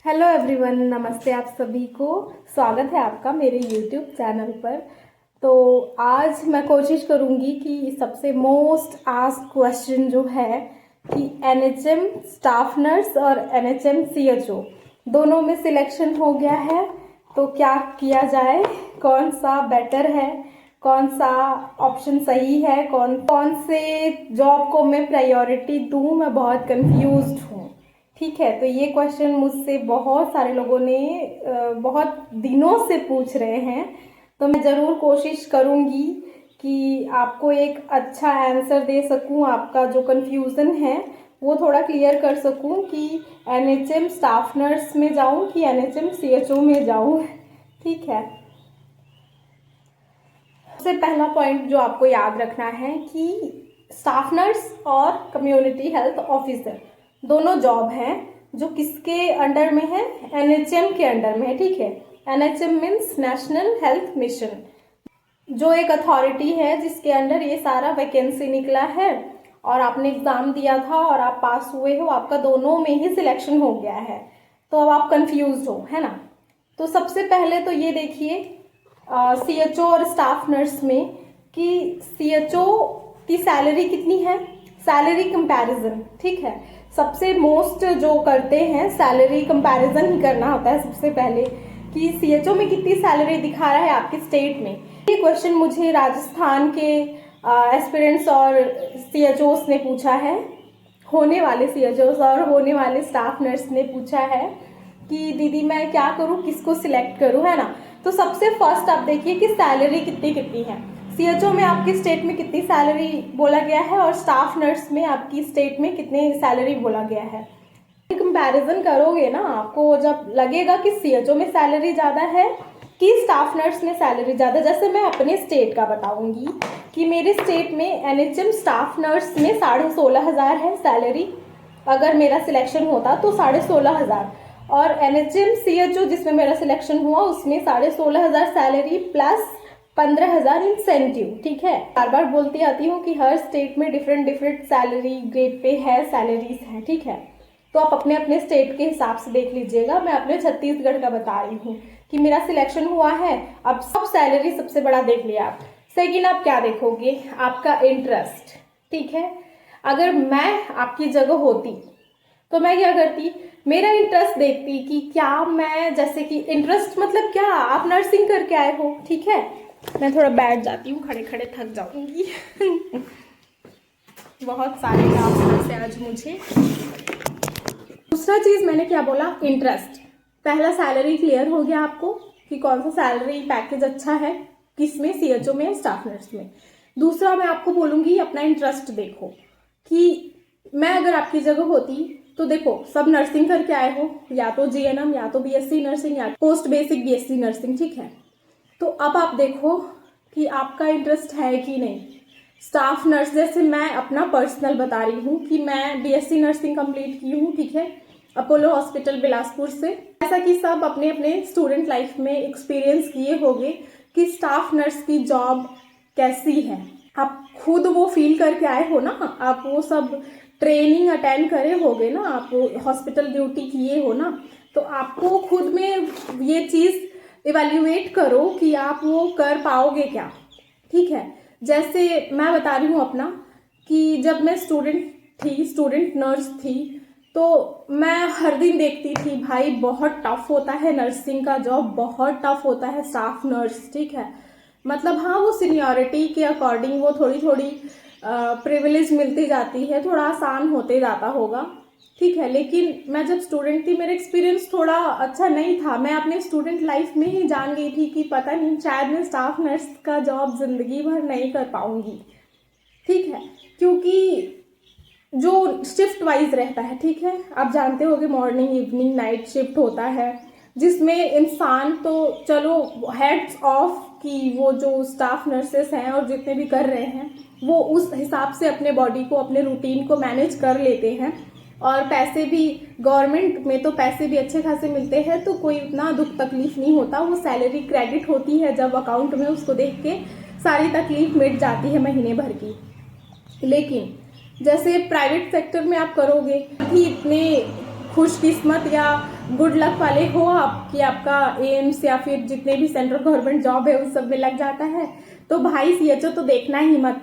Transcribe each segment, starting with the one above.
Hello everyone, नमस्ते आप सभी को। स्वागत है आपका मेरे यूट्यूब चैनल पर। तो आज मैं कोशिश करूंगी कि सबसे मोस्ट आस्क्ड क्वेश्चन जो है कि एनएचएम स्टाफ नर्स और एनएचएम सीएचओ दोनों में सिलेक्शन हो गया है, तो क्या किया जाए, कौन सा बेटर है, कौन सा ऑप्शन सही है, कौन कौन से जॉब को मैं प्रायोरिटी दूं, मैं बहुत कंफ्यूज्ड हूँ। ठीक है, तो ये क्वेश्चन मुझसे बहुत सारे लोगों ने बहुत दिनों से पूछ रहे हैं। तो मैं ज़रूर कोशिश करूँगी कि आपको एक अच्छा आंसर दे सकूँ, आपका जो कन्फ्यूज़न है वो थोड़ा क्लियर कर सकूँ कि एनएचएम स्टाफ नर्स में जाऊँ कि एनएचएम सीएचओ में जाऊँ। ठीक है, सबसे पहला पॉइंट जो आपको याद रखना है कि स्टाफ नर्स और कम्युनिटी हेल्थ ऑफिसर दोनों जॉब हैं जो किसके अंडर में है, एनएचएम के अंडर में है। ठीक है, NHM means national health mission, जो एक अथॉरिटी है जिसके अंडर ये सारा वैकेंसी निकला है और आपने एग्जाम दिया था और आप पास हुए हो, आपका दोनों में ही सिलेक्शन हो गया है। तो अब आप कंफ्यूज हो, है ना। तो सबसे पहले तो ये देखिए सीएचओ और स्टाफ नर्स में कि सीएचओ की सैलरी कितनी है, सैलरी कंपैरिजन। ठीक है, सबसे मोस्ट जो करते हैं सैलरी कंपैरिजन ही करना होता है सबसे पहले कि सीएचओ में कितनी सैलरी दिखा रहा है आपके स्टेट में। ये क्वेश्चन मुझे राजस्थान के एस्पिरेंट्स और सीएचओस ने पूछा है, होने वाले सीएचओस और होने वाले स्टाफ नर्स ने पूछा है कि दीदी मैं क्या करूं, किसको सिलेक्ट करूं, है ना। तो सबसे फर्स्ट आप देखिए कि सैलरी कितनी कितनी है, सीएचओ में आपकी स्टेट में कितनी सैलरी बोला गया है और स्टाफ नर्स में आपकी स्टेट में कितनी सैलरी बोला गया है। कंपैरिजन करोगे ना, आपको जब लगेगा कि सीएचओ में सैलरी ज़्यादा है कि स्टाफ नर्स में सैलरी ज़्यादा। जैसे मैं अपने स्टेट का बताऊंगी कि मेरे स्टेट में एनएचएम स्टाफ नर्स में 16,500 है सैलरी, अगर मेरा सिलेक्शन होता तो 16,500, और एनएचएम सीएचओ जिसमें मेरा सिलेक्शन हुआ उसमें 16,500 सैलरी प्लस 15,000 इंसेंटिव। ठीक है, बार बार बोलती आती हूँ कि हर स्टेट में different different salary grade pay है, सैलरीज हैं। ठीक है, तो आप अपने अपने स्टेट के हिसाब से देख लीजिएगा। मैं अपने छत्तीसगढ़ का बता रही हूँ कि मेरा सिलेक्शन हुआ है। अब सब सैलरी सबसे बड़ा देख लिया आप। सेकेंड आप क्या देखोगे, आपका इंटरेस्ट। ठीक है, अगर मैं आपकी जगह होती तो मैं क्या करती, मेरा इंटरेस्ट देखती कि क्या मैं, जैसे कि इंटरेस्ट मतलब क्या, आप नर्सिंग करके आए हो। ठीक है, मैं थोड़ा बैठ जाती हूँ, खड़े खड़े थक जाऊंगी। बहुत सारे काम से आज मुझे। दूसरा चीज मैंने क्या बोला, इंटरेस्ट। पहला सैलरी क्लियर हो गया आपको कि कौन सा सैलरी पैकेज अच्छा है, किसमें, सीएचओ में, स्टाफ नर्स में। दूसरा मैं आपको बोलूंगी अपना इंटरेस्ट देखो कि मैं अगर आपकी जगह होती तो देखो सब नर्सिंग करके आए हो, या तो जीएनएम या तो बीएससी नर्सिंग या पोस्ट बेसिक बीएससी नर्सिंग। ठीक है, तो अब आप देखो कि आपका इंटरेस्ट है कि नहीं। स्टाफ नर्स, जैसे मैं अपना पर्सनल बता रही हूँ कि मैं बीएससी नर्सिंग कंप्लीट की हूँ। ठीक है, अपोलो हॉस्पिटल बिलासपुर से। ऐसा कि सब अपने अपने स्टूडेंट लाइफ में एक्सपीरियंस किए होंगे कि स्टाफ नर्स की जॉब कैसी है। आप खुद वो फील करके आए हो ना, आप वो सब ट्रेनिंग अटेंड करे होगे ना, आप हॉस्पिटल ड्यूटी किए हो ना, तो आपको खुद में ये चीज़ इवैल्यूएट करो कि आप वो कर पाओगे क्या। ठीक है, जैसे मैं बता रही हूँ अपना कि जब मैं स्टूडेंट नर्स थी, तो मैं हर दिन देखती थी भाई बहुत टफ होता है नर्सिंग का जॉब, बहुत टफ होता है स्टाफ नर्स। ठीक है, मतलब हाँ वो सीनियरिटी के अकॉर्डिंग वो थोड़ी थोड़ी प्रिविलेज मिलती जाती है, थोड़ा आसान होते जाता होगा। ठीक है, लेकिन मैं जब स्टूडेंट थी मेरा एक्सपीरियंस थोड़ा अच्छा नहीं था। मैं अपने स्टूडेंट लाइफ में ही जान गई थी कि पता नहीं शायद मैं स्टाफ नर्स का जॉब जिंदगी भर नहीं कर पाऊंगी। ठीक है, क्योंकि जो शिफ्ट वाइज रहता है, ठीक है, आप जानते होंगे मॉर्निंग इवनिंग नाइट शिफ्ट होता है, जिसमें इंसान तो चलो हेड्स ऑफ कि वो जो स्टाफ नर्सेस हैं और जितने भी कर रहे हैं वो उस हिसाब से अपने बॉडी को, अपने रूटीन को मैनेज कर लेते हैं, और पैसे भी गवर्नमेंट में तो पैसे भी अच्छे खासे मिलते हैं, तो कोई उतना दुख तकलीफ नहीं होता। वो सैलरी क्रेडिट होती है जब अकाउंट में, उसको देख के सारी तकलीफ मिट जाती है महीने भर की। लेकिन जैसे प्राइवेट सेक्टर में आप करोगे भी इतने खुशकिस्मत या गुड लक वाले हो आप कि आपका एम्स या फिर जितने भी सेंट्रल गवर्नमेंट जॉब है उस सब में लग जाता है, तो भाई सीएचओ तो देखना ही मत।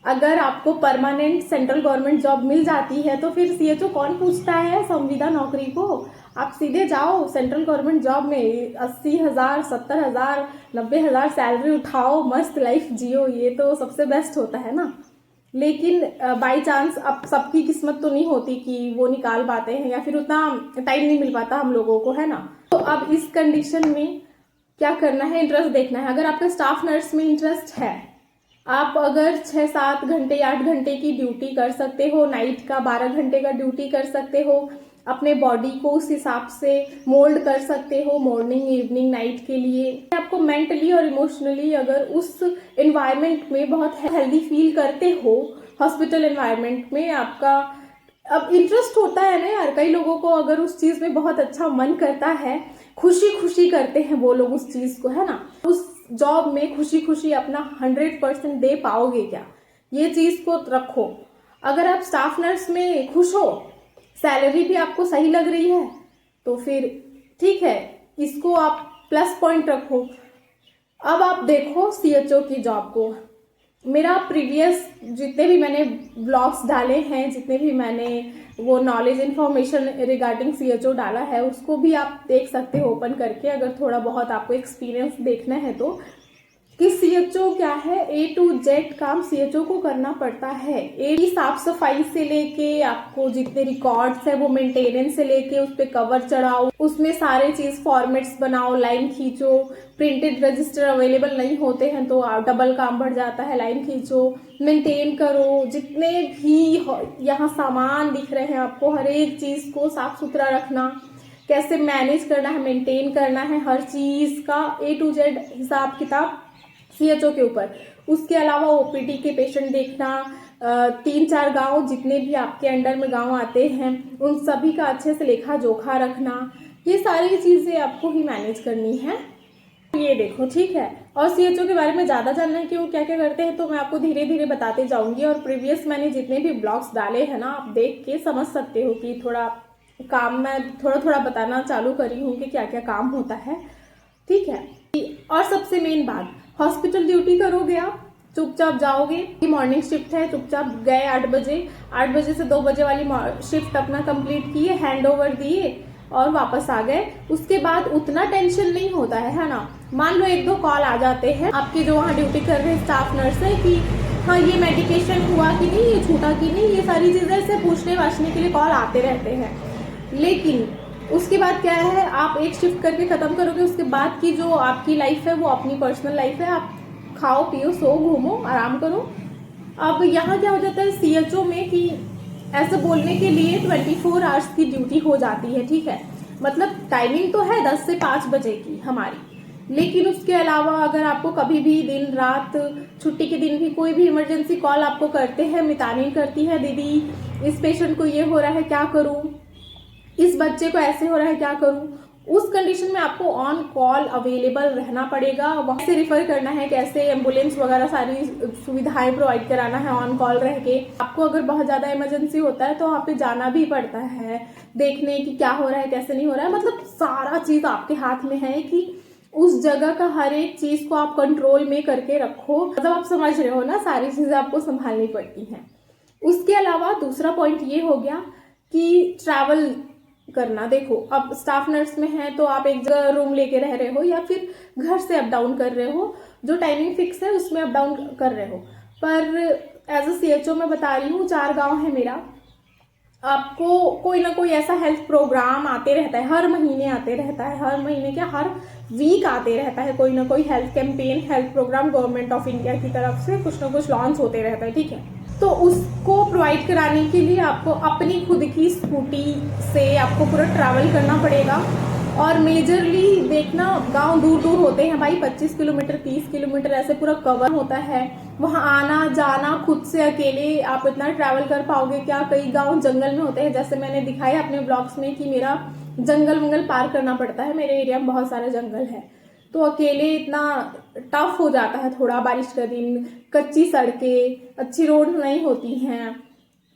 अगर आपको परमानेंट सेंट्रल गवर्नमेंट जॉब मिल जाती है तो फिर सीएचओ कौन पूछता है संविदा नौकरी को। आप सीधे जाओ सेंट्रल गवर्नमेंट जॉब में 80,000, 70,000, 90,000 सैलरी उठाओ, मस्त लाइफ जियो, ये तो सबसे बेस्ट होता है ना। लेकिन बाय चांस अब सबकी किस्मत तो नहीं होती कि वो निकाल पाते हैं या फिर उतना टाइम नहीं मिल पाता हम लोगों को, है ना। तो अब इस कंडीशन में क्या करना है, इंटरेस्ट देखना है। अगर आपका स्टाफ नर्स में इंटरेस्ट है, आप अगर 6-7 घंटे 8 घंटे की ड्यूटी कर सकते हो, नाइट का 12 घंटे का ड्यूटी कर सकते हो, अपने बॉडी को उस हिसाब से मोल्ड कर सकते हो मॉर्निंग इवनिंग नाइट के लिए। आपको मेंटली और इमोशनली अगर उस एनवायरनमेंट में बहुत हेल्दी फील करते हो, हॉस्पिटल एनवायरनमेंट में आपका अब इंटरेस्ट होता है ना यार, कई लोगों को अगर उस चीज में बहुत अच्छा मन करता है, खुशी खुशी करते हैं वो लोग उस चीज को, है ना। उस जॉब में खुशी खुशी अपना 100% दे पाओगे क्या, ये चीज को रखो। अगर आप स्टाफ नर्स में खुश हो, सैलरी भी आपको सही लग रही है, तो फिर ठीक है, इसको आप प्लस पॉइंट रखो। अब आप देखो सीएचओ की जॉब को। मेरा प्रीवियस जितने भी मैंने ब्लॉग्स डाले हैं, जितने भी मैंने वो नॉलेज इन्फॉर्मेशन रिगार्डिंग सीएचओ डाला है, उसको भी आप देख सकते हो ओपन करके, अगर थोड़ा बहुत आपको एक्सपीरियंस देखना है तो। कि सीएचओ क्या है, ए टू जेड काम सीएचओ को करना पड़ता है। ए की साफ सफाई से लेके आपको जितने रिकॉर्ड्स है वो मेंटेनेंस से लेके उस पे कवर चढ़ाओ, उसमें सारे चीज फॉर्मेट्स बनाओ, लाइन खींचो, प्रिंटेड रजिस्टर अवेलेबल नहीं होते हैं तो डबल काम बढ़ जाता है, लाइन खींचो, मेंटेन करो, जितने भी यहाँ सामान दिख रहे हैं आपको हर एक चीज को साफ सुथरा रखना, कैसे मैनेज करना है, मेंटेन करना है, हर चीज का ए टू जेड हिसाब किताब सीएचओ के ऊपर। उसके अलावा ओपीडी के पेशेंट देखना, 3-4 गांव जितने भी आपके अंडर में गांव आते हैं उन सभी का अच्छे से लेखा जोखा रखना, ये सारी चीजें आपको ही मैनेज करनी है। ये देखो ठीक है। और सीएचओ के बारे में ज्यादा जानना है कि वो क्या क्या करते हैं तो मैं आपको धीरे धीरे बताते जाऊंगी, और प्रीवियस मैंने जितने भी ब्लॉग्स डाले हैं ना, आप देख के समझ सकते हो कि थोड़ा काम मैं थोड़ा थोड़ा बताना चालू करी हूँ कि क्या क्या काम होता है, ठीक है। और सबसे मेन बात, हॉस्पिटल ड्यूटी करोगे आप, चुपचाप जाओगे कि मॉर्निंग शिफ्ट है, चुपचाप गए 8 बजे, 8 बजे से 2 बजे वाली शिफ्ट अपना कंप्लीट किए, हैंड ओवर दिए और वापस आ गए। उसके बाद उतना टेंशन नहीं होता है ना। मान लो 1-2 कॉल आ जाते हैं आपके जो वहाँ ड्यूटी कर रहे स्टाफ नर्स है कि हाँ ये मेडिकेशन हुआ कि नहीं, ये छूटा कि नहीं, ये सारी चीजें ऐसे पूछने वाछने के लिए कॉल आते रहते हैं। लेकिन उसके बाद क्या है, आप एक शिफ्ट करके खत्म करोगे, उसके बाद की जो आपकी लाइफ है वो अपनी पर्सनल लाइफ है, आप खाओ पियो सो घूमो आराम करो। अब यहाँ क्या हो जाता है सीएचओ में कि ऐसे बोलने के लिए 24 आवर्स की ड्यूटी हो जाती है, ठीक है। मतलब टाइमिंग तो है 10 से 5 बजे की हमारी, लेकिन उसके अलावा अगर आपको कभी भी दिन रात छुट्टी के दिन भी कोई भी इमरजेंसी कॉल आपको करते हैं, मितानी करती है दीदी इस पेशेंट को ये हो रहा है क्या करूं, इस बच्चे को ऐसे हो रहा है क्या करूं, उस कंडीशन में आपको ऑन कॉल अवेलेबल रहना पड़ेगा। वहां से रिफर करना है, कैसे एम्बुलेंस वगैरह सारी सुविधाएं प्रोवाइड कराना है ऑन कॉल रह के। आपको अगर बहुत ज्यादा इमरजेंसी होता है तो वहां पे जाना भी पड़ता है देखने कि क्या हो रहा है कैसे नहीं हो रहा है। मतलब सारा चीज आपके हाथ में है कि उस जगह का हर एक चीज को आप कंट्रोल में करके रखो। मतलब आप समझ रहे हो ना, सारी चीजें आपको संभालनी पड़ती हैं। उसके अलावा दूसरा पॉइंट ये हो गया कि ट्रैवल करना। देखो अब स्टाफ नर्स में है तो आप एक जगह रूम लेके रह रहे हो या फिर घर से अप डाउन कर रहे हो, जो टाइमिंग फिक्स है उसमें अप डाउन कर रहे हो। पर एज अ सीएचओ मैं बता रही हूँ, 4 गांव है मेरा, आपको कोई ना कोई ऐसा हेल्थ प्रोग्राम आते रहता है, हर महीने आते रहता है, हर महीने क्या हर वीक आते रहता है कोई ना कोई health campaign, health program government of India की तरफ से कुछ ना कुछ लॉन्च होते रहता है, ठीक है। तो उसको प्रोवाइड कराने के लिए आपको अपनी खुद की स्कूटी से आपको पूरा ट्रैवल करना पड़ेगा। और मेजरली देखना गांव दूर दूर होते हैं भाई, 25 किलोमीटर 30 किलोमीटर ऐसे पूरा कवर होता है। वहां आना जाना खुद से अकेले आप इतना ट्रैवल कर पाओगे क्या। कई गांव जंगल में होते हैं, जैसे मैंने दिखाया अपने ब्लॉग्स में कि मेरा जंगल वंगल पार करना पड़ता है, मेरे एरिया में बहुत सारे जंगल है, तो अकेले इतना टफ हो जाता है थोड़ा। बारिश का दिन, कच्ची सड़कें, अच्छी रोड नहीं होती हैं,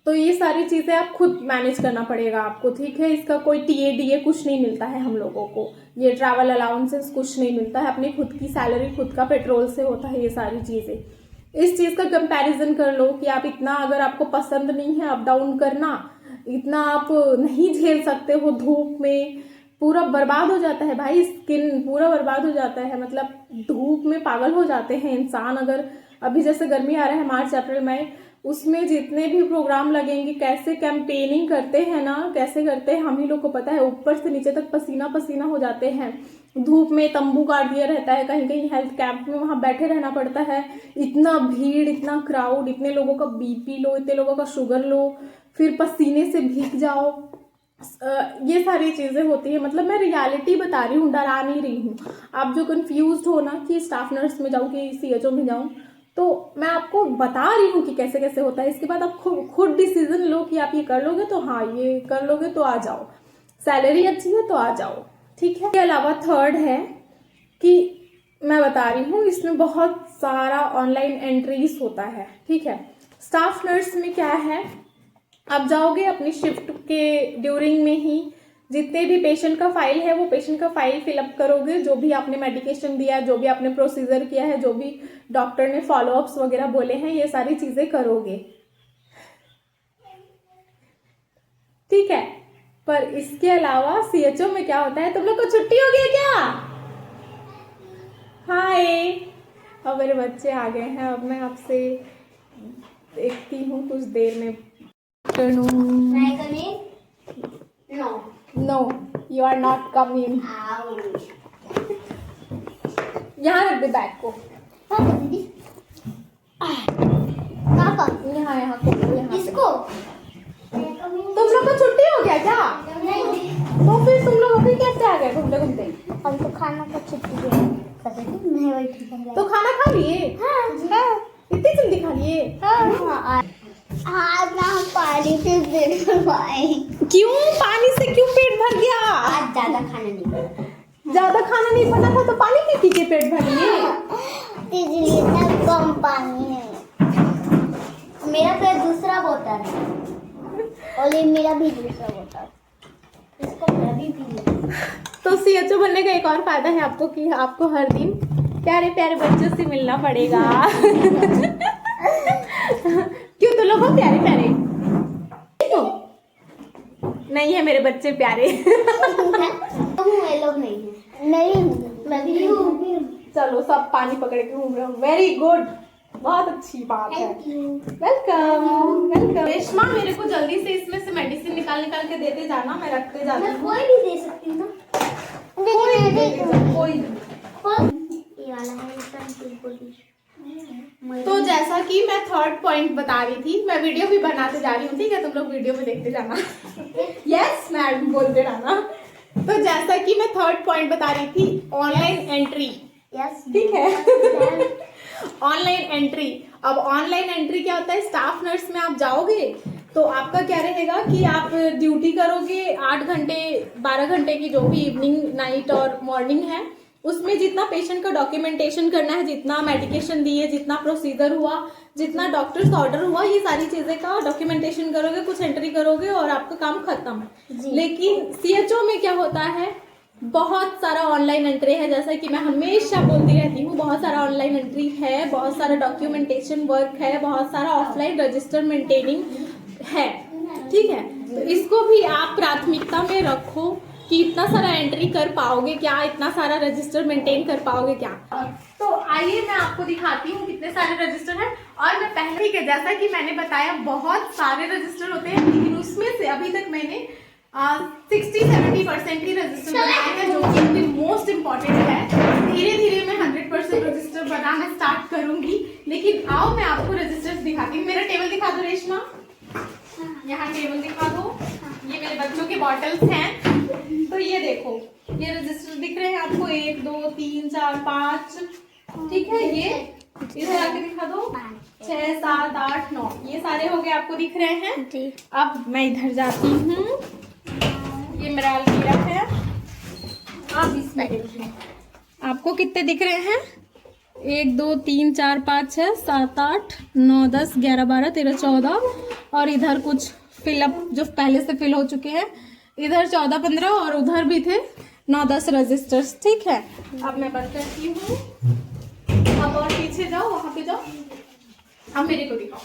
तो ये सारी चीज़ें आप खुद मैनेज करना पड़ेगा आपको, ठीक है। इसका कोई टीए डीए कुछ नहीं मिलता है हम लोगों को, ये ट्रैवल अलाउंसेस कुछ नहीं मिलता है, अपनी खुद की सैलरी खुद का पेट्रोल से होता है ये सारी चीज़ें। इस चीज़ का कंपैरिजन कर लो कि आप इतना, अगर आपको पसंद नहीं है अप डाउन करना, इतना आप नहीं झेल सकते हो धूप में, पूरा बर्बाद हो जाता है भाई, स्किन पूरा बर्बाद हो जाता है, मतलब धूप में पागल हो जाते हैं इंसान। अगर अभी जैसे गर्मी आ रहा है मार्च अप्रैल मई, उसमें जितने भी प्रोग्राम लगेंगे, कैसे कैंपेनिंग करते हैं ना, कैसे करते हैं हम ही लोग को पता है, ऊपर से नीचे तक पसीना पसीना हो जाते हैं। धूप में तंबू गाड़ दिया रहता है, कहीं कहीं हेल्थ कैंप में वहां बैठे रहना पड़ता है, इतना भीड़, इतना क्राउड, इतने लोगों का बीपी लो, इतने लोगों का शुगर लो, फिर पसीने से भीग जाओ, ये सारी चीज़ें होती है। मतलब मैं रियलिटी बता रही हूँ, डरा नहीं रही हूँ। आप जो कंफ्यूज हो ना कि स्टाफ नर्स में जाऊँ कि सीएचओ में जाऊँ, तो मैं आपको बता रही हूँ कि कैसे कैसे होता है। इसके बाद आप खुद डिसीजन लो कि आप ये कर लोगे तो हाँ, ये कर लोगे तो आ जाओ, सैलरी अच्छी है तो आ जाओ, ठीक है। इसके अलावा थर्ड है कि मैं बता रही हूँ, इसमें बहुत सारा ऑनलाइन एंट्रीज होता है, ठीक है। स्टाफ नर्स में क्या है, आप जाओगे अपनी शिफ्ट के ड्यूरिंग में ही, जितने भी पेशेंट का फाइल है वो पेशेंट का फाइल फिलअप करोगे, जो भी आपने मेडिकेशन दिया, जो भी आपने प्रोसीजर किया है, जो भी डॉक्टर ने फॉलोअप्स वगैरह बोले हैं, ये सारी चीजें करोगे, ठीक है। पर इसके अलावा सीएचओ में क्या होता है, तुम लोग को छुट्टी हो गई क्या? हाय, अब मेरे बच्चे आ गए हैं, अब मैं आपसे देखती हूँ कुछ देर में। No, you are not coming. यहाँ रख दे बैग को। यहाँ इसको तुम लोग को छुट्टी हो गया क्या? तो फिर तुम लोग अभी कैसे आ गए घूमते घूमते? हम तो खाना का छुट्टी नहीं बैठी। तो खाना खा लिए? हाँ, इतनी जल्दी खा लिए? आज ना हम पानी से पेट भरवाए। क्यों? पानी से क्यों पेट भर गया? आज ज्यादा खाना नहीं बना। ज्यादा खाना नहीं बना था तो पानी पी पी के पेट भर लिए? इसलिए इतना कम पानी है। मेरा पेट दूसरा बोतल है और ये मेरा भी दूसरा बोतल, इसको मैं भी पी लूं। तो सीएचओ बनने का एक और फायदा है आपको कि आपको हर दिन प्यारे प्यारे बच्चों से मिलना पड़ेगा। क्यों तुम लोग हो प्यारे प्यारे? क्यों नहीं है मेरे बच्चे प्यारे? लोग नहीं है। नहीं, मैं भी हूँ। चलो सब पानी पकड़ के घूम रहे हो, वेरी गुड, बहुत अच्छी बात है। Welcome welcome. रेशमा, मेरे को जल्दी से इसमें से मेडिसिन निकाल निकाल के देते जाना, मैं रखते जाती हूँ। कोई भी दे सकती हूँ ना, कोई ये वाला है। तो जैसा कि मैं थर्ड पॉइंट बता रही थी, मैं वीडियो भी बनाते जा रही हूँ, ठीक है, तुम लोग वीडियो में देखते जाना। यस मैडम बोलते रहना। तो जैसा कि मैं थर्ड पॉइंट बता रही थी, ऑनलाइन एंट्री, ठीक है। ऑनलाइन एंट्री, अब ऑनलाइन एंट्री क्या होता है, स्टाफ नर्स में आप जाओगे तो आपका क्या रहेगा कि आप ड्यूटी करोगे 8 घंटे 12 घंटे की, जो भी इवनिंग नाइट और मॉर्निंग है, उसमें जितना पेशेंट का डॉक्यूमेंटेशन करना है, जितना मेडिकेशन दिए, जितना प्रोसीजर हुआ, जितना डॉक्टर्स ऑर्डर हुआ, ये सारी चीजें का डॉक्यूमेंटेशन करोगे, कुछ एंट्री करोगे और आपका काम खत्म। लेकिन सीएचओ में क्या होता है, बहुत सारा ऑनलाइन एंट्री है, जैसा कि मैं हमेशा बोलती रहती हूँ, बहुत सारा ऑनलाइन एंट्री है, बहुत सारा डॉक्यूमेंटेशन वर्क है, बहुत सारा ऑफलाइन रजिस्टर मेंटेनिंग है, ठीक है। तो इसको भी आप प्राथमिकता में रखो कि इतना सारा एंट्री कर पाओगे क्या, इतना सारा रजिस्टर मेंटेन कर पाओगे क्या। तो आइए मैं आपको दिखाती हूँ कितने सारे रजिस्टर हैं। और मैं पहले ही, जैसा कि मैंने बताया, बहुत सारे रजिस्टर होते हैं, लेकिन उसमें से अभी तक मैंने 60-70% ही रजिस्टर बनाए हैं, जो कि मोस्ट इम्पॉर्टेंट है। धीरे धीरे मैं 100% रजिस्टर बनाना स्टार्ट करूंगी, लेकिन आओ मैं आपको रजिस्टर्स दिखाती हूँ। मेरा टेबल दिखा दो रेशमा, यहाँ टेबल दिखा दो, ये मेरे बच्चों के बॉटल्स हैं। तो ये देखो, ये रजिस्टर दिख रहे हैं आपको, 1 2 3 4 5, ठीक है। ये इधर आके दिखा दो, 6 7 8 9, ये सारे हो गए, आपको दिख रहे हैं जी। अब मैं इधर जाती हूँ, ये मेरा अलमीरा है, आप इसमें आपको कितने दिख रहे हैं? 1 2 3 4 5 6 7 8 9 10 11 12 13 14 और इधर कुछ फिलअप जो पहले से फिल हो चुके हैं, इधर 14 15 और उधर भी थे 9 10 रजिस्टर्स। ठीक है, अब मैं बंद करती हूँ। अब और पीछे जाओ, वहां पे जाओ, अब मेरे को दिखाओ।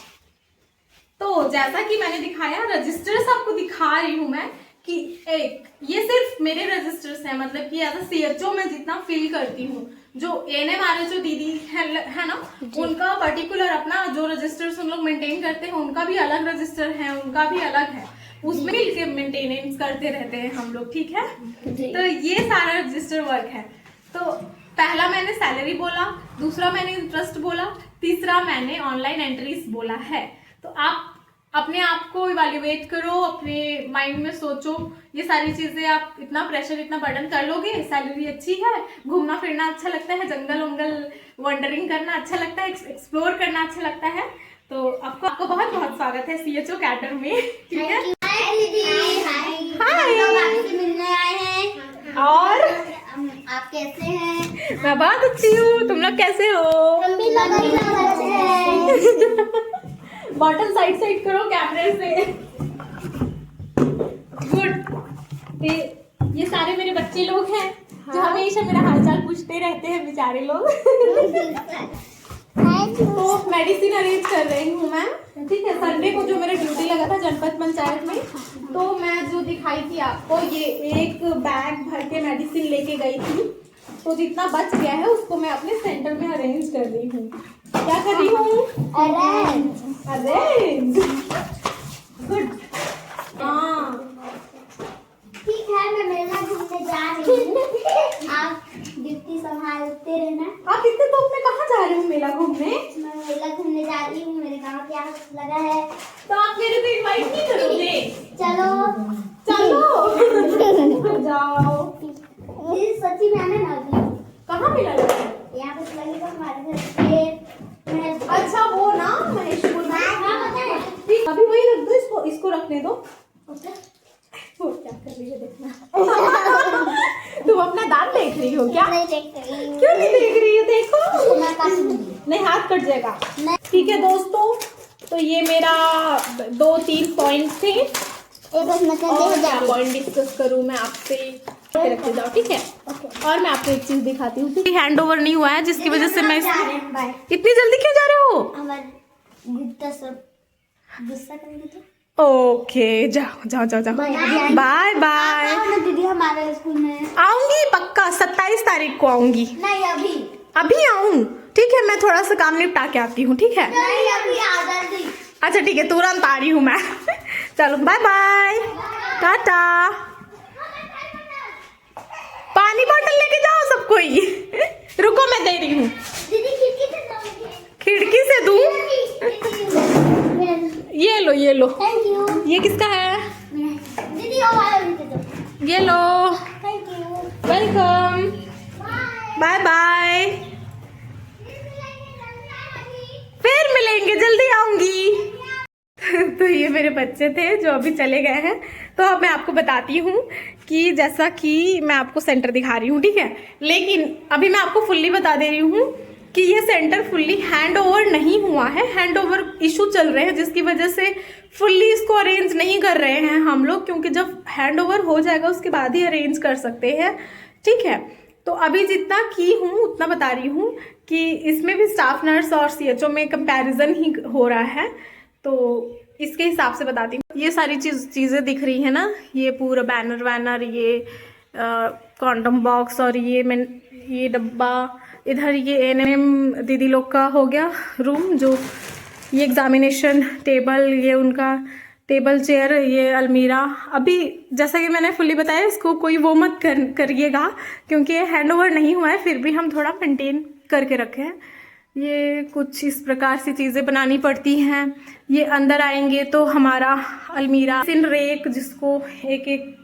तो जैसा कि मैंने दिखाया, रजिस्टर्स आपको दिखा रही हूँ मैं कि एक ये सिर्फ मेरे रजिस्टर्स हैं, मतलब कि एज CHO मैं जितना फील करती हूँ, जो ANM वाले जो दीदी है ना, उनका पर्टिकुलर अपना जो रजिस्टर्स उन लोग मेंटेन करते हैं, उनका भी अलग रजिस्टर है, उनका भी अलग है, उसमें मिलके मेंटेनेंस करते रहते हैं हम लोग। ठीक है, तो ये सारा रजिस्टर वर्क है। तो पहला मैंने सैलरी बोला, दूसरा मैंने इंटरेस्ट बोला, तीसरा मैंने ऑनलाइन एंट्रीज बोला है। तो आप अपने आप को इवैल्यूएट करो, अपने माइंड में सोचो, ये सारी चीजें आप इतना प्रेशर, इतना बर्डन कर लोगे। सैलरी अच्छी है, घूमना फिरना अच्छा लगता है, जंगल वंगल वंडरिंग करना अच्छा लगता है, एक्सप्लोर करना अच्छा लगता है, तो आपको बहुत बहुत स्वागत है CHO कैडर में। ठीक है, हाय दीदी। हाय। हम आपसे मिलने आए हैं और आप कैसे हैं? मैं बहुत अच्छी हूँ, तुम लोग कैसे हो? हम भी अच्छे हैं। बॉटल साइड साइड करो कैमरे से। गुड। ये सारे मेरे बच्चे लोग हैं जो हमेशा मेरा हालचाल पूछते रहते हैं, बेचारे लोग। तो मेडिसिन अरेंज कर रही हूँ मैं। ठीक है, संडे को जो मेरा ड्यूटी लगा था जनपद पंचायत में, तो मैं जो दिखाई थी आपको, ये एक बैग भर के मेडिसिन लेके गई थी। तो जितना बच गया है उसको मैं अपने सेंटर में अरेंज कर रही हूँ। क्या कर रही हूँ? अरेंज। गुड। हाँ ठीक है, मैं मेला घूमने जा रही हूँ। आप ड्यूटी संभालते रहना। आप इतने धूप में कहाँ जा रहे हो मेला घूमने? मैं मेला घूमने जा रही हूँ, मेरे गाँव प्यास लगा है। तो आप मेरे को इनवाइट नहीं करोगे? चलो चलो जाओ। दीदी सच्ची में आना ना अभी। कहाँ मिला लगा है? यहाँ पे लगेगा हमारे घर पे। अच्छा वो ना महेशपुर में। हाँ पता है। ठीक, अभी वही रख दो, इसको रखने दो। वो क्या कर रही है देखना। तुम अपना दांत देख रही हो क्या? नहीं देख रही हूँ। क्यों नहीं देख रही हो? देखो। मैं काट दूंगी। नहीं, हाथ कट जाएगा। नहीं। ठीक है दोस्तों, तो ये मेरा 2-3 पॉइंट्स थे। एक बस और क्या पॉइंट डिस्कस करूँ मैं आपसे? रखते जाओ, ठीक है। और मैं आपको एक चीज दिखाती हूँ। हैंड ओवर नहीं हुआ है, जिसकी वजह से मैं इतनी जल्दी क्यों जा रहे हो? हमारे गुस्सा सब गुस्सा करेंगे तो। ओके, जाओ जाओ जाओ जाओ, बाय बाय। आओ ना दीदी हमारे स्कूल में। आऊंगी पक्का, 27 तारीख को आऊंगी। नहीं अभी। अभी आऊं? ठीक है, मैं थोड़ा सा काम निपटा के आती हूँ। ठीक है, नहीं अभी आ जल्दी। अच्छा ठीक है, तुरंत आ रही हूँ मैं। चलो बाय बाय, टाटा। पानी बोतल लेके जाओ सब कोई। रुको मैं दे रही हूँ। दीदी खिड़की से जाओगे? खिड़की से दूँ? ये लो ये लो। Thank you. ये किसका है? दीदी और वाला भी दे दो। ये लो। Thank you. Welcome. Bye bye, फिर मिलेंगे, जल्दी आऊंगी। तो ये मेरे बच्चे थे जो अभी चले गए हैं। तो अब मैं आपको बताती हूँ कि जैसा कि मैं आपको सेंटर दिखा रही हूँ, ठीक है, लेकिन अभी मैं आपको फुल्ली बता दे रही हूँ कि ये सेंटर फुल्ली हैंड ओवर नहीं हुआ है। हैंड ओवर इशू चल रहे हैं, जिसकी वजह से फुल्ली इसको अरेंज नहीं कर रहे हैं हम लोग, क्योंकि जब हैंड ओवर हो जाएगा उसके बाद ही अरेंज कर सकते हैं। ठीक है, तो अभी जितना की हूँ उतना बता रही हूँ कि इसमें भी स्टाफ नर्स और CHO में कंपैरिजन ही हो रहा है, तो इसके हिसाब से बताती हूँ। ये सारी चीज़ें दिख रही है ना, ये पूरा बैनर वैनर, ये कॉन्डम बॉक्स और ये डब्बा, इधर ये ANM दीदी लोग का हो गया रूम, जो ये एग्जामिनेशन टेबल, ये उनका टेबल चेयर, ये अलमीरा। अभी जैसा कि मैंने फुल्ली बताया, इसको कोई वो मत करिएगा क्योंकि हैंड ओवर नहीं हुआ है, फिर भी हम थोड़ा मेंटेन करके रखे हैं। ये कुछ इस प्रकार से चीज़ें बनानी पड़ती हैं। ये अंदर आएंगे तो हमारा अलमीरा, सिन रेक, जिसको एक एक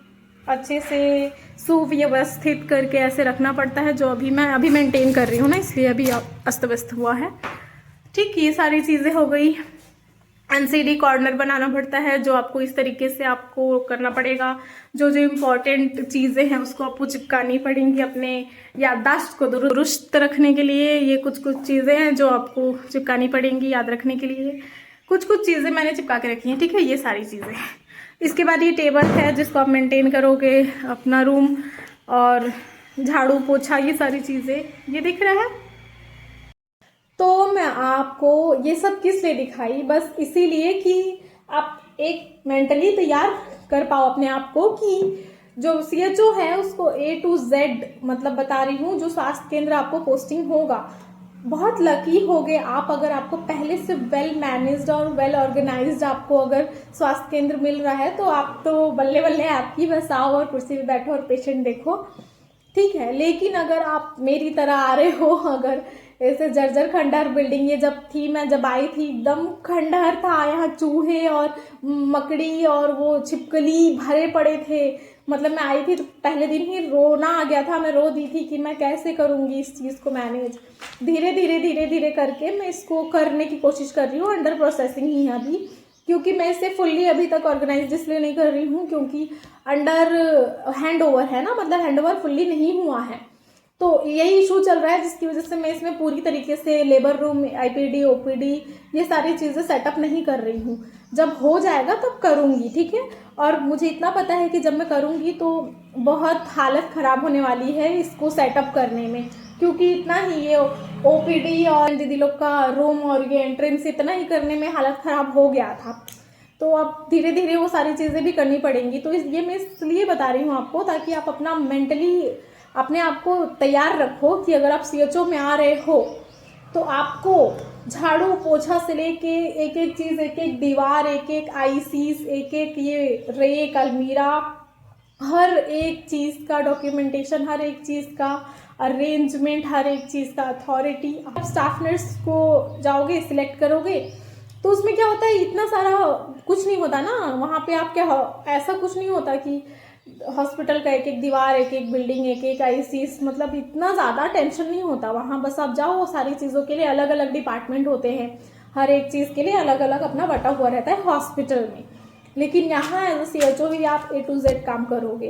अच्छे से सुव्यवस्थित करके ऐसे रखना पड़ता है, जो मैं अभी मेंटेन कर रही हूँ ना, इसलिए अभी अस्त व्यस्त हुआ है। ठीक, ये सारी चीज़ें हो गई। एनसीडी कॉर्नर बनाना पड़ता है, जो आपको इस तरीके से आपको करना पड़ेगा। जो जो इम्पोर्टेंट चीज़ें हैं उसको आपको चिपकानी पड़ेंगी अपने याददाश्त को दुरुस्त रखने के लिए। ये कुछ कुछ चीज़ें हैं जो आपको चिपकानी पड़ेंगी याद रखने के लिए। कुछ कुछ चीज़ें मैंने चिपका के रखी हैं, ठीक है, ये सारी चीज़ें। इसके बाद ये टेबल है जिसको आप मेंटेन करोगे अपना रूम, और झाड़ू पोछा ये सारी चीज़ें, ये दिख रहा है। तो मैं आपको ये सब किस लिए दिखाई, बस इसीलिए कि आप एक मेंटली तैयार कर पाओ अपने आप को कि जो CHO है उसको A to Z मतलब बता रही हूँ, जो स्वास्थ्य केंद्र आपको पोस्टिंग होगा, बहुत लकी होगे आप अगर आपको पहले से वेल मैनेज्ड और वेल ऑर्गेनाइज्ड आपको अगर स्वास्थ्य केंद्र मिल रहा है। तो आप तो बल्ले बल्ले आपकी, बस आओ और कुर्सी पे बैठो और पेशेंट देखो, ठीक है। लेकिन अगर आप मेरी तरह आ रहे हो, अगर ऐसे जर्जर खंडहर बिल्डिंग, ये जब थी, मैं जब आई थी एकदम खंडहर था, यहाँ चूहे और मकड़ी और वो छिपकली भरे पड़े थे। मतलब मैं आई थी तो पहले दिन ही रोना आ गया था, मैं रो दी थी कि मैं कैसे करूँगी इस चीज़ को मैनेज। धीरे धीरे धीरे धीरे करके मैं इसको करने की कोशिश कर रही हूँ, अंडर प्रोसेसिंग ही है अभी, क्योंकि मैं इसे फुल्ली अभी तक ऑर्गेनाइज इसलिए नहीं कर रही हूँ क्योंकि अंडर हैंड ओवर है ना, मतलब हैंड ओवर फुल्ली नहीं हुआ है। तो यही इशू चल रहा है जिसकी वजह से मैं इसमें पूरी तरीके से लेबर रूम, IPD, OPD ये सारी चीज़ें सेटअप नहीं कर रही हूँ। जब हो जाएगा तब करूँगी, ठीक है। और मुझे इतना पता है कि जब मैं करूँगी तो बहुत हालत ख़राब होने वाली है इसको सेटअप करने में, क्योंकि इतना ही ये OPD और दीदी लोग का रूम और ये एंट्रेंस इतना ही करने में हालत ख़राब हो गया था। तो अब धीरे धीरे वो सारी चीज़ें भी करनी पड़ेंगी। तो ये मैं इसलिए बता रही हूँ आपको, ताकि आप अपना मेंटली अपने आप को तैयार रखो कि अगर आप CHO में आ रहे हो तो आपको झाड़ू पोछा से लेके एक एक चीज़, एक एक दीवार, एक एक ICs, एक एक ये रेक, अलमीरा, हर एक चीज़ का डॉक्यूमेंटेशन, हर एक चीज़ का अरेंजमेंट, हर एक चीज़ का अथॉरिटी। आप स्टाफ नर्स को जाओगे सिलेक्ट करोगे तो उसमें क्या होता है, इतना सारा कुछ नहीं होता ना वहाँ पे। आप क्या, ऐसा कुछ नहीं होता कि हॉस्पिटल का एक एक दीवार, एक एक बिल्डिंग, एक एक ICs, मतलब इतना ज़्यादा टेंशन नहीं होता वहाँ। बस आप जाओ, सारी चीज़ों के लिए अलग अलग डिपार्टमेंट होते हैं, हर एक चीज़ के लिए अलग अलग अपना बटा हुआ रहता है हॉस्पिटल में। लेकिन यहाँ एज अ CHO ही आप A to Z काम करोगे।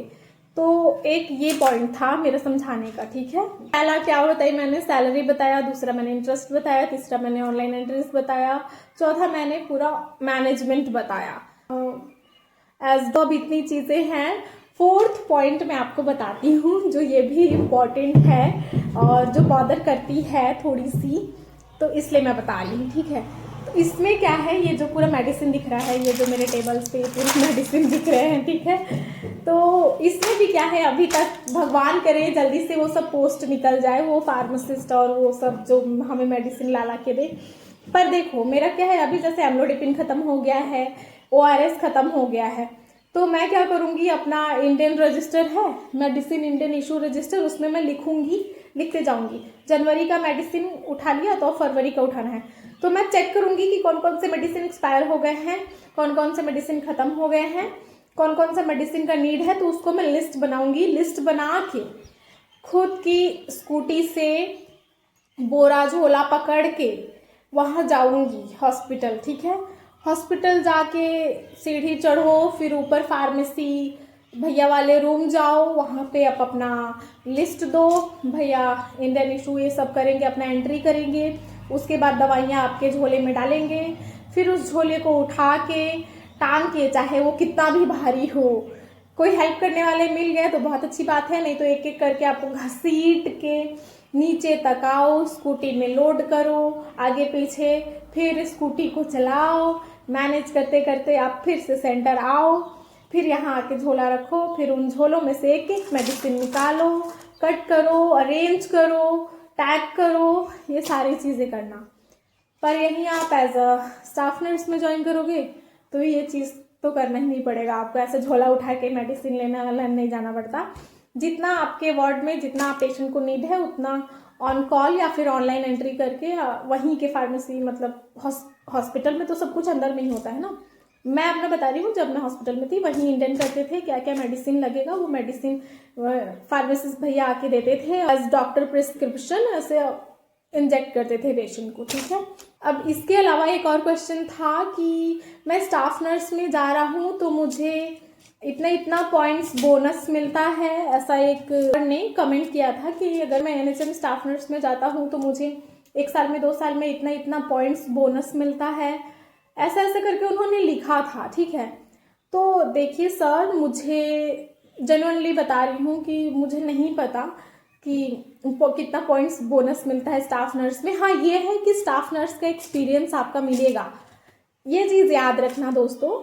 तो एक ये पॉइंट था मेरा समझाने का, ठीक है। पहला क्या बताई मैंने, सैलरी बताया, दूसरा मैंने इंटरेस्ट बताया, तीसरा मैंने ऑनलाइन एंट्रीज बताया, चौथा मैंने पूरा मैनेजमेंट बताया। एज अब इतनी चीज़ें हैं। फोर्थ पॉइंट मैं आपको बताती हूँ जो ये भी इम्पॉर्टेंट है और जो बॉदर करती है थोड़ी सी, तो इसलिए मैं बता रही हूँ, ठीक है। तो इसमें क्या है, ये जो पूरा मेडिसिन दिख रहा है, ये जो मेरे टेबल्स पे पूरे मेडिसिन दिख रहे हैं, ठीक है। तो इसमें भी क्या है, अभी तक भगवान करे जल्दी से वो सब पोस्ट निकल जाए, वो फार्मासिस्ट और वो सब जो हमें मेडिसिन ला के दे। पर देखो मेरा क्या है, अभी जैसे एम्लोडिपिन खत्म हो गया है, ORS खत्म हो गया है, तो मैं क्या करूँगी, अपना इंडियन रजिस्टर है मेडिसिन, इंडियन इशू रजिस्टर, उसमें मैं लिखूंगी, लिखते जाऊंगी। जनवरी का मेडिसिन उठा लिया तो फरवरी का उठाना है, तो मैं चेक करूंगी कि कौन कौन से मेडिसिन एक्सपायर हो गए हैं, कौन कौन से मेडिसिन खत्म हो गए हैं, कौन कौन सा मेडिसिन का नीड है, तो उसको मैं लिस्ट बनाऊंगी। लिस्ट बना के खुद की स्कूटी से बोरा झोला पकड़ के वहाँ जाऊंगी हॉस्पिटल, ठीक है। हॉस्पिटल जाके सीढ़ी चढ़ो, फिर ऊपर फार्मेसी भैया वाले रूम जाओ, वहाँ पे आप अपना लिस्ट दो, भैया इंडियन इशू ये सब करेंगे, अपना एंट्री करेंगे। उसके बाद दवाइयाँ आपके झोले में डालेंगे, फिर उस झोले को उठा के टांग के, चाहे वो कितना भी भारी हो, कोई हेल्प करने वाले मिल गए तो बहुत अच्छी बात है, नहीं तो एक एक करके आपको घसीट के नीचे तक आओ, स्कूटी में लोड करो आगे पीछे, फिर स्कूटी को चलाओ, मैनेज करते करते आप फिर से सेंटर आओ, फिर यहाँ आके झोला रखो, फिर उन झोलों में से एक एक मेडिसिन निकालो, कट करो, अरेंज करो, टैग करो, ये सारी चीज़ें करना। पर यहीं आप एज अ स्टाफ नर्स में ज्वाइन करोगे तो ये चीज़ तो करना ही नहीं पड़ेगा आपको, ऐसे झोला उठा के मेडिसिन लेना नहीं जाना पड़ता। जितना आपके वार्ड में जितना पेशेंट को नीड है उतना ऑन कॉल या फिर ऑनलाइन एंट्री करके वहीं के फार्मेसी, मतलब हॉस्पिटल में तो सब कुछ अंदर में ही होता है ना। मैं अपना बता रही हूँ, जब मैं हॉस्पिटल में थी वहीं इंडियन करते थे क्या क्या मेडिसिन लगेगा, वो मेडिसिन फार्मेसिस्ट भैया आके देते थे एज डॉक्टर प्रिस्क्रिप्शन, ऐसे इंजेक्ट करते थे पेशेंट को, ठीक है। अब इसके अलावा एक और क्वेश्चन था कि मैं स्टाफ नर्स में जा रहा हूँ तो मुझे इतना इतना पॉइंट्स बोनस मिलता है, ऐसा एक ने कमेंट किया था कि अगर मैं एनएचएम स्टाफ नर्स में जाता हूँ तो मुझे 1 साल में 2 साल में इतना इतना पॉइंट्स बोनस मिलता है, ऐसा ऐसे करके उन्होंने लिखा था, ठीक है। तो देखिए सर, मुझे जेन्युइनली बता रही हूँ कि मुझे नहीं पता कि कितना पॉइंट्स बोनस मिलता है स्टाफ नर्स में। हाँ, ये है कि स्टाफ नर्स का एक्सपीरियंस आपका मिलेगा, ये चीज़ याद रखना दोस्तों।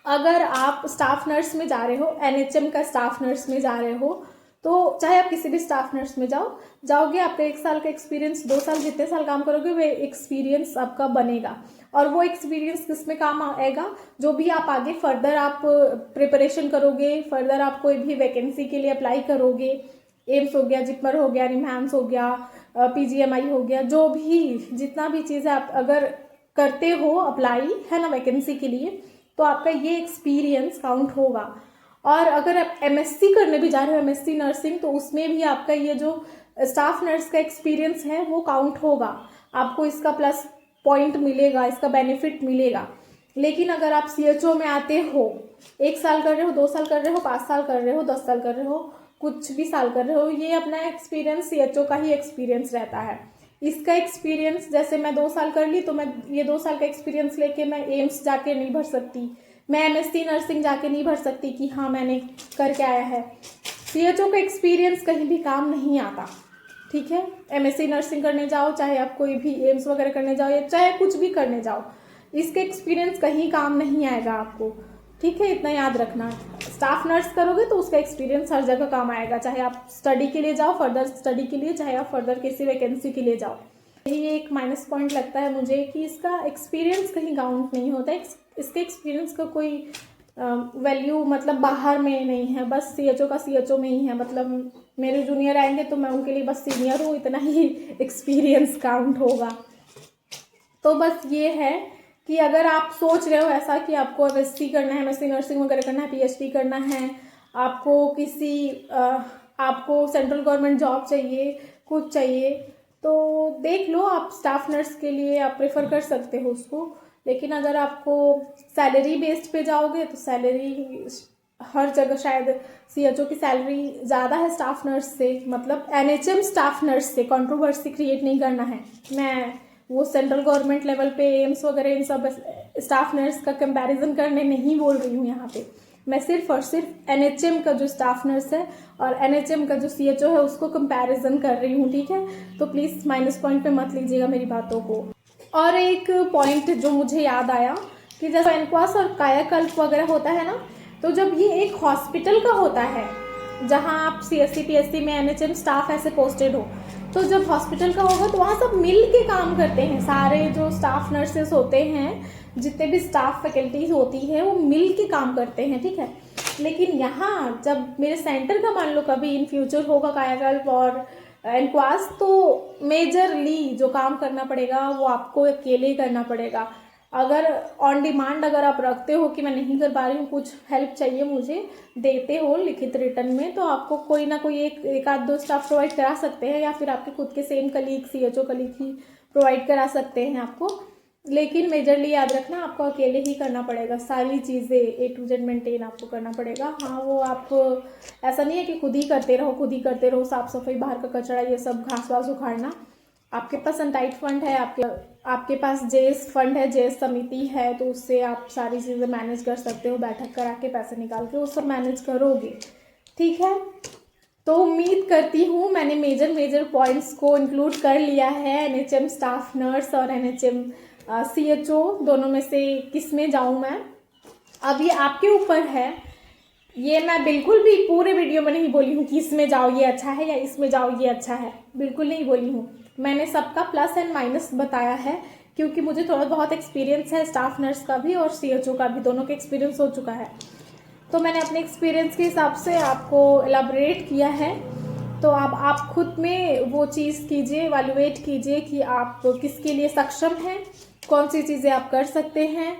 अगर आप स्टाफ नर्स में जा रहे हो, एनएचएम का स्टाफ नर्स में जा रहे हो, तो चाहे आप किसी भी स्टाफ नर्स में जाओगे, आपका 1 साल का एक्सपीरियंस, 2 साल, जितने साल काम करोगे वो एक्सपीरियंस आपका बनेगा। और वो एक्सपीरियंस किस में काम आएगा, जो भी आप आगे फर्दर आप प्रिपरेशन करोगे, फर्दर आप कोई भी वैकेंसी के लिए अप्लाई करोगे, एम्स हो गया, जिपमर हो गया, निमहांस हो गया, पीजीएमआई हो गया, जो भी जितना भी चीज़ें आप अगर करते हो अप्लाई, है ना, वैकेंसी के लिए, तो आपका ये एक्सपीरियंस काउंट होगा। और अगर आप एमएससी करने भी जा रहे हो, एमएससी नर्सिंग, तो उसमें भी आपका ये जो स्टाफ नर्स का एक्सपीरियंस है वो काउंट होगा, आपको इसका प्लस पॉइंट मिलेगा, इसका बेनिफिट मिलेगा। लेकिन अगर आप सीएचओ में आते हो, 1 साल कर रहे हो, 2 साल कर रहे हो, 5 साल कर रहे हो, 10 साल कर रहे हो, कुछ भी साल कर रहे हो, ये अपना एक्सपीरियंस सीएचओ का ही एक्सपीरियंस रहता है। इसका एक्सपीरियंस, जैसे मैं 2 साल कर ली तो मैं ये 2 साल का एक्सपीरियंस लेके मैं एम्स जाके नहीं भर सकती, मैं एमएससी नर्सिंग जाके नहीं भर सकती कि हाँ मैंने करके आया है। सीएचओ का एक्सपीरियंस कहीं भी काम नहीं आता, ठीक है। एमएससी नर्सिंग करने जाओ, चाहे आप कोई भी एम्स वगैरह करने जाओ, या चाहे कुछ भी करने जाओ, इसका एक्सपीरियंस कहीं काम नहीं आएगा आपको, ठीक है, इतना याद रखना। स्टाफ नर्स करोगे तो उसका एक्सपीरियंस हर जगह काम आएगा, चाहे आप स्टडी के लिए जाओ, फर्दर स्टडी के लिए, चाहे आप फर्दर किसी वैकेंसी के लिए जाओ। ये एक माइनस पॉइंट लगता है मुझे कि इसका एक्सपीरियंस कहीं काउंट नहीं होता है, इसके एक्सपीरियंस का कोई वैल्यू मतलब बाहर में नहीं है, बस सीएचओ का सीएचओ में ही है। मतलब मेरे जूनियर आएंगे तो मैं उनके लिए बस सीनियर हूँ, इतना ही एक्सपीरियंस काउंट होगा। तो बस ये है कि अगर आप सोच रहे हो ऐसा कि आपको एमएससी करना है, एमएससी नर्सिंग वगैरह करना है, पीएचडी करना है, आपको सेंट्रल गवर्नमेंट जॉब चाहिए, कुछ चाहिए, तो देख लो, आप स्टाफ नर्स के लिए आप प्रेफर कर सकते हो उसको। लेकिन अगर आपको सैलरी बेस्ड पे जाओगे तो सैलरी हर जगह शायद सीएचओ की सैलरी ज़्यादा है स्टाफ नर्स से, मतलब एनएचएम स्टाफ नर्स से। कंट्रोवर्सी क्रिएट नहीं करना है, मैं वो सेंट्रल गवर्नमेंट लेवल पे एम्स वगैरह इन सब स्टाफ नर्स का कंपैरिजन करने नहीं बोल रही हूँ यहाँ पे। मैं सिर्फ और सिर्फ एनएचएम का जो स्टाफ नर्स है और एनएचएम का जो सीएचओ है उसको कंपैरिजन कर रही हूँ, ठीक है। तो प्लीज़ माइनस पॉइंट पे मत लीजिएगा मेरी बातों को। और एक पॉइंट जो मुझे याद आया कि जैसे एनक्वास और कायाकल्प वगैरह होता है ना, तो जब ये एक हॉस्पिटल का होता है जहाँ आप सीएससी पीएससी में एनएचएम स्टाफ ऐसे पोस्टेड हो, तो जब हॉस्पिटल का होगा तो वहाँ सब मिल के काम करते हैं, सारे जो स्टाफ नर्सेस होते हैं, जितने भी स्टाफ फैकल्टीज होती है वो मिल के काम करते हैं, ठीक है। लेकिन यहाँ जब मेरे सेंटर का मान लो कभी इन फ्यूचर होगा कायाकल्प और एनक्वास, तो मेजरली जो काम करना पड़ेगा वो आपको अकेले करना पड़ेगा। अगर ऑन डिमांड अगर आप रखते हो कि मैं नहीं कर पा रही हूँ, कुछ हेल्प चाहिए मुझे, देते हो लिखित रिटर्न में, तो आपको कोई ना कोई एक आध 2 स्टाफ प्रोवाइड करा सकते हैं, या फिर आपके खुद के सेम कलीग सीएचओ कलीग ही प्रोवाइड करा सकते हैं आपको। लेकिन मेजरली याद रखना, आपको अकेले ही करना पड़ेगा, सारी चीज़ें A to Z मेंटेन आपको करना पड़ेगा। हाँ, वो आप ऐसा नहीं है कि खुद ही करते रहो, साफ सफाई, बाहर का कचरा, ये सब घास वास उखाड़ना। आपके पास अनटाइड फंड है, आपके पास जेएस फंड है, जेएस समिति है, तो उससे आप सारी चीज़ें मैनेज कर सकते हो, बैठक करा के पैसे निकाल के वो सब मैनेज करोगे, ठीक है। तो उम्मीद करती हूँ मैंने मेजर पॉइंट्स को इंक्लूड कर लिया है। एनएचएम स्टाफ नर्स और एनएचएम सीएचओ दोनों में से किस में जाऊँ मैं, अब ये आपके ऊपर है। ये मैं बिल्कुल भी पूरे वीडियो में नहीं बोली हूँ कि इसमें जाओ ये अच्छा है या इसमें जाओ ये अच्छा है, बिल्कुल नहीं बोली हूँ। मैंने सबका प्लस एंड माइनस बताया है, क्योंकि मुझे थोड़ा बहुत एक्सपीरियंस है स्टाफ नर्स का भी और सीएचओ का भी, दोनों का एक्सपीरियंस हो चुका है। तो मैंने अपने एक्सपीरियंस के हिसाब से आपको एलाबोरेट किया है। तो अब आप खुद में वो चीज़ कीजिए, एवेलुएट कीजिए कि आप किसके लिए सक्षम हैं, कौन सी चीज़ें आप कर सकते हैं,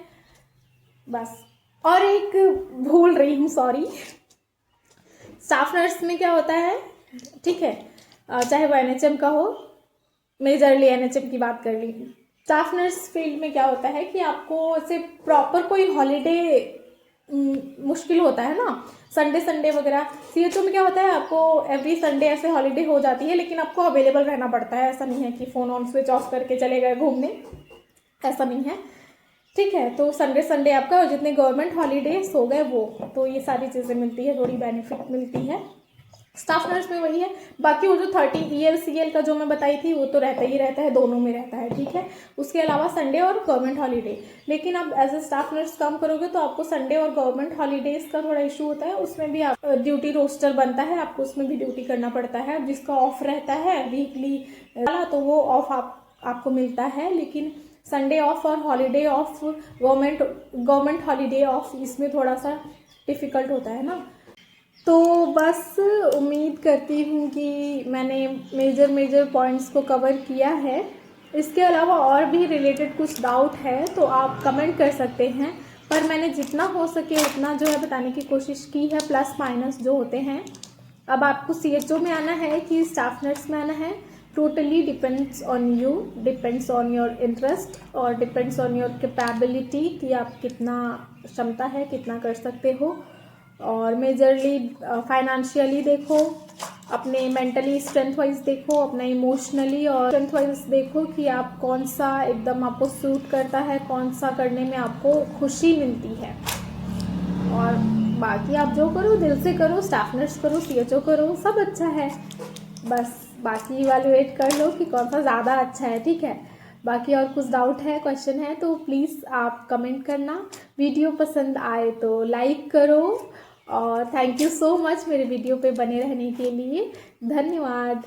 बस। और एक भूल रही हूँ, सॉरी, स्टाफ नर्स में क्या होता है, ठीक है, चाहे वो एनएचएम का हो मेजरली एनएचएम की बात कर ली। स्टाफ नर्स फील्ड में क्या होता है कि आपको ऐसे प्रॉपर कोई हॉलीडे मुश्किल होता है ना, संडे वगैरह। सीएचओ में क्या होता है, आपको एवरी संडे ऐसे हॉलीडे हो जाती है, लेकिन आपको अवेलेबल रहना पड़ता है। ऐसा नहीं है कि फ़ोन ऑन स्विच ऑफ करके चले गए घूमने, ऐसा नहीं है, ठीक है। तो संडे आपका, और जितने गवर्नमेंट हॉलीडेज हो गए वो, तो ये सारी चीज़ें मिलती है, थोड़ी बेनिफिट मिलती है। स्टाफ नर्स में वही है। बाकी वो जो 30 EL का जो मैं बताई थी वो तो रहता ही रहता है, दोनों में रहता है, ठीक है। उसके अलावा संडे और गवर्नमेंट हॉलीडे। लेकिन आप एज ए स्टाफ नर्स काम करोगे तो आपको संडे और गवर्नमेंट हॉलीडेज का थोड़ा इशू होता है, उसमें भी आप ड्यूटी रोस्टर बनता है, आपको उसमें भी ड्यूटी करना पड़ता है। जिसका ऑफ रहता है वीकली वाला तो वो ऑफ आपको मिलता है, लेकिन संडे ऑफ और holiday of, government holiday of, इसमें थोड़ा सा डिफ़िकल्ट होता है ना। तो बस उम्मीद करती हूँ कि मैंने मेजर पॉइंट्स को कवर किया है। इसके अलावा और भी रिलेटेड कुछ डाउट है तो आप कमेंट कर सकते हैं, पर मैंने जितना हो सके उतना जो है बताने की कोशिश की है, प्लस माइनस जो होते हैं। अब आपको सीएचओ में आना है कि स्टाफ नर्स में आना है, totally depends on you, depends on your interest और डिपेंड्स ऑन योर कैपेबिलिटी कि आप कितना क्षमता है, कितना कर सकते हो। और मेजरली फाइनेंशियली देखो, अपने मेंटली स्ट्रेंथ वाइज देखो, अपना इमोशनली और स्ट्रेंथ वाइज देखो कि आप कौन सा एकदम आपको सूट करता है, कौन सा करने में आपको खुशी मिलती है। और बाकी आप जो करो दिल से करो, स्टाफ नर्स करो, सीएचओ करो, सब अच्छा है। बस बाकी इवैल्यूएट कर लो कि कौन सा ज़्यादा अच्छा है, ठीक है। बाकी और कुछ डाउट है, क्वेश्चन है तो प्लीज़ आप कमेंट करना। वीडियो पसंद आए तो लाइक करो, और थैंक यू सो मच मेरे वीडियो पे बने रहने के लिए। धन्यवाद।